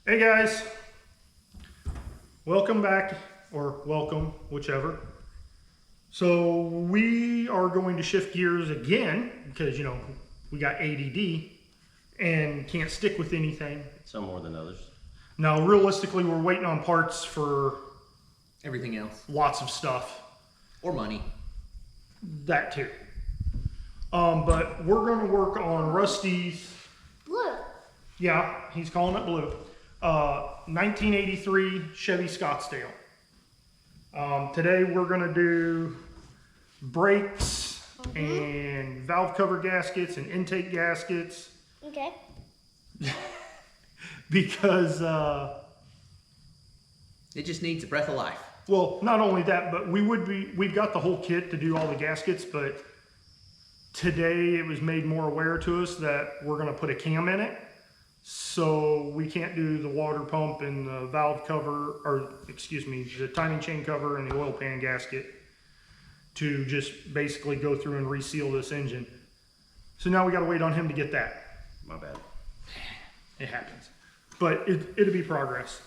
Hey guys, welcome back, or welcome, whichever. So we are going to shift gears again because, we got ADD and can't stick with anything. Some more than others. Now, realistically, we're waiting on parts for everything else. lots of stuff. Or money. That too. But we're going to work on Rusty's... Blue. Yeah, he's calling it blue. 1983 Chevy Scottsdale. Today we're going to do brakes and valve cover gaskets and intake gaskets. Okay. Because it just needs a breath of life. well, not only that, but we've got the whole kit to do all the gaskets, but today it was made more aware to us that we're going to put a cam in it. So we can't do the water pump and the valve cover, or excuse me, the timing chain cover and the oil pan gasket to just basically go through and reseal this engine. So now we got to wait on him to get that. My bad. It happens, but it'll be progress.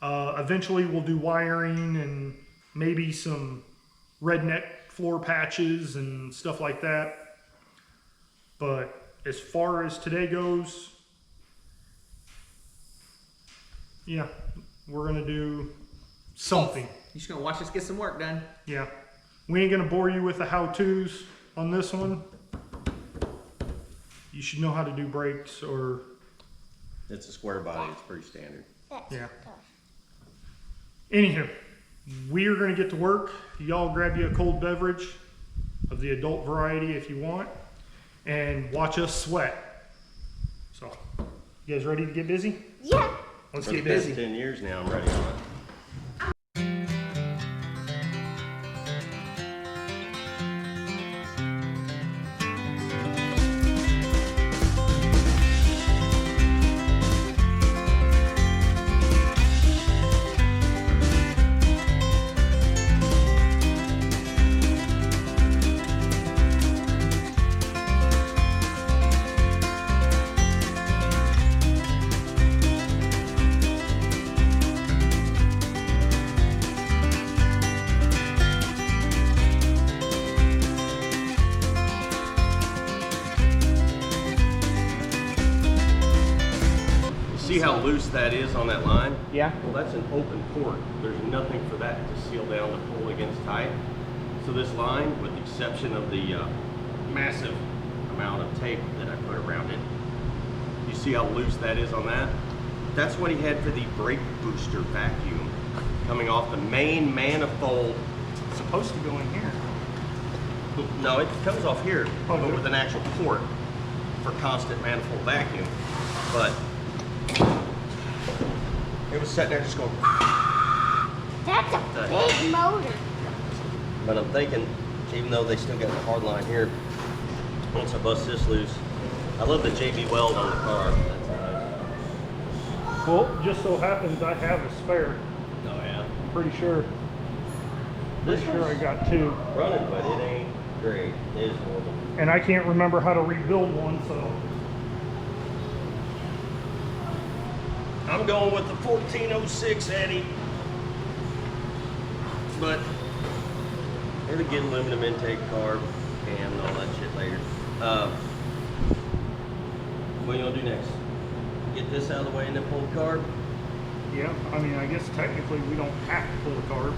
Eventually we'll do wiring and maybe some redneck floor patches and stuff like that. But as far as today goes, yeah, we're gonna do something. You're just gonna watch us get some work done. Yeah, we ain't gonna bore you with the how-tos on this one. You should know how to do brakes or... It's a square body. It's pretty standard. That's Yeah. tough. Anywho, we are gonna get to work. Y'all grab you a cold beverage of the adult variety if you want, and watch us sweat. So, you guys ready to get busy? Yeah. Let's For the get past busy. 10 years now, I'm ready on it. See how loose that is on that line? Yeah. Well, that's an open port. There's nothing for that to seal down to pull against tight. So this line, with the exception of the massive amount of tape that I put around it, you see how loose that is on that? That's what he had for the brake booster vacuum coming off the main manifold. It's supposed to go in here. No, it comes off here, Oh, but good. with an actual port for constant manifold vacuum. But it was sitting there just going. That's a big motor. But I'm thinking, even though they still got the hard line here, once I bust this loose, I love the JB weld on the car. That's nice. Well, just so happens I have a spare. Oh yeah. I'm pretty sure. Pretty sure I got two. Running, but it ain't great. It is horrible. And I can't remember how to rebuild one, so. I'm going with the 1406 Eddie. But it'll get aluminum intake carb and all that shit later. What are you gonna do next? Get this out of the way and then pull the carb? Yeah, I mean, I guess technically we don't have to pull the carb.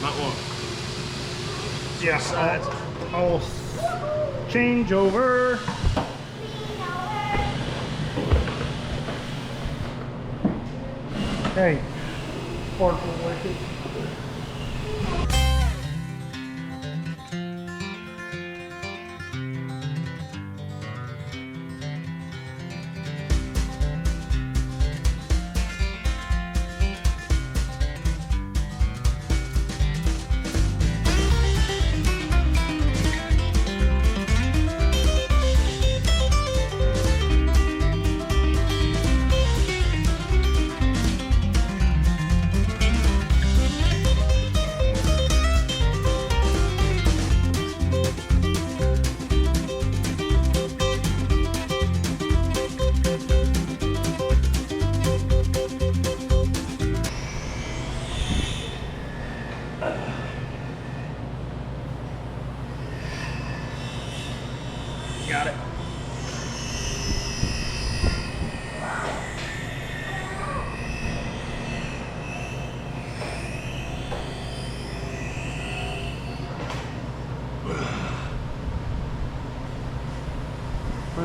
Not one. Yeah, Sides. I'll change over. Hey, sparkle wicked.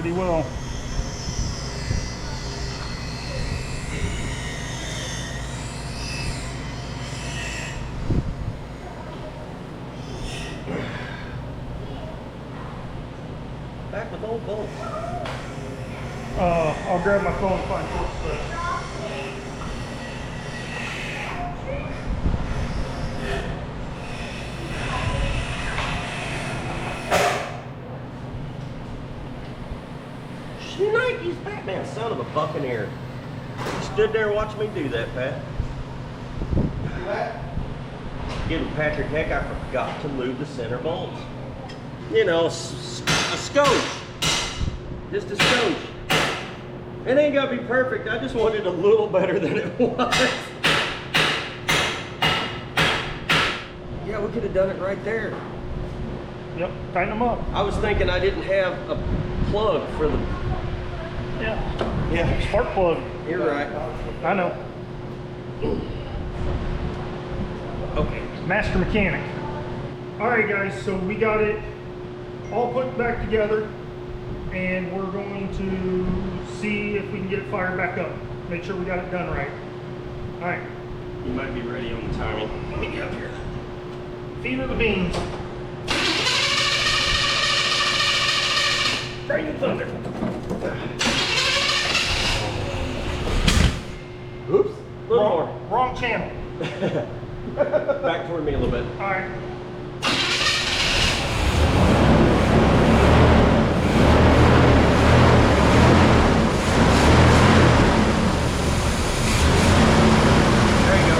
he will. Back with old bolts. I'll grab my phone and find short slip. Shnikes, Batman, son of a buccaneer. You stood there and watched me do that, Pat. Giving Patrick heck, I forgot to move the center bolts. You know, a skosh. Just a skosh. It ain't gotta be perfect. I just wanted a little better than it was. Yeah, we could have done it right there. Yep, tighten them up. I was thinking I didn't have a plug for the... Yeah. Spark plug. You're right. I know. Okay. Master mechanic. All right, guys, so we got it all put back together, and we're going to see if we can get it fired back up. Make sure we got it done right. All right. You might be ready on the timing. Let me get up here. Feet of the beans. Bring the thunder. Oops. A little more. Wrong channel. Back toward me a little bit. All right. There you go.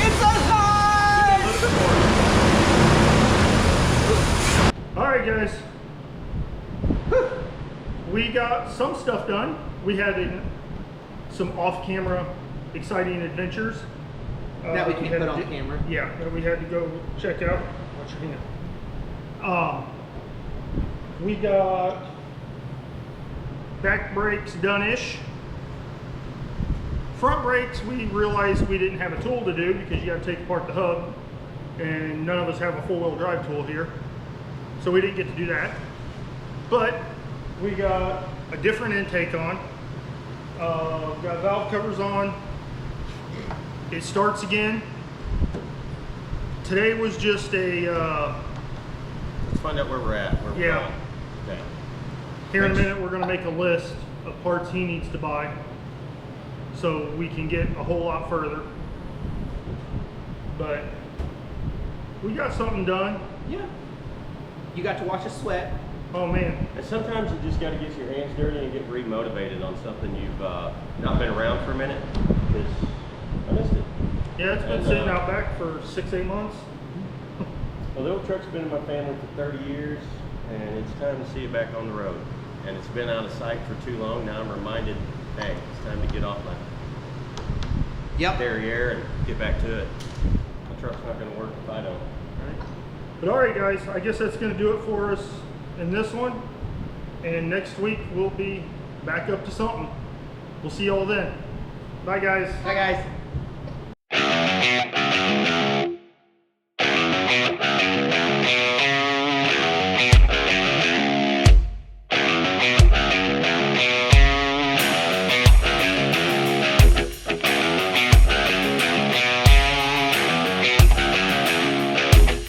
It's a high! A little bit more. All right, guys. We got some stuff done. We had some off-camera exciting adventures. That we can't had put to on do- camera. Yeah, that we had to go check out. Watch your hand. We got back brakes done-ish. Front brakes, we realized we didn't have a tool to do because you got to take apart the hub, and none of us have a four-wheel drive tool here, so we didn't get to do that. But we got a different intake on. Got valve covers on. It starts again. Today was just a Let's find out where we're at. Where we're Yeah. going. Okay. here in a minute we're going to make a list of parts he needs to buy so we can get a whole lot further. But we got something done. Yeah. You got to watch us sweat. Oh man. And sometimes you just got to get your hands dirty and get remotivated on something you've not been around for a minute. Because I missed it. Yeah, it's been And, sitting out back for 6-8 months. Well, the old truck's been in my family for 30 years, and it's time to see it back on the road. And it's been out of sight for too long. Now I'm reminded, hey, it's time to get off my Yep. derriere and get back to it. My truck's not going to work if I don't. But all right, guys, I guess that's going to do it for us in this one. And next week we'll be back up to something. We'll see y'all then. Bye, guys. Hi, guys.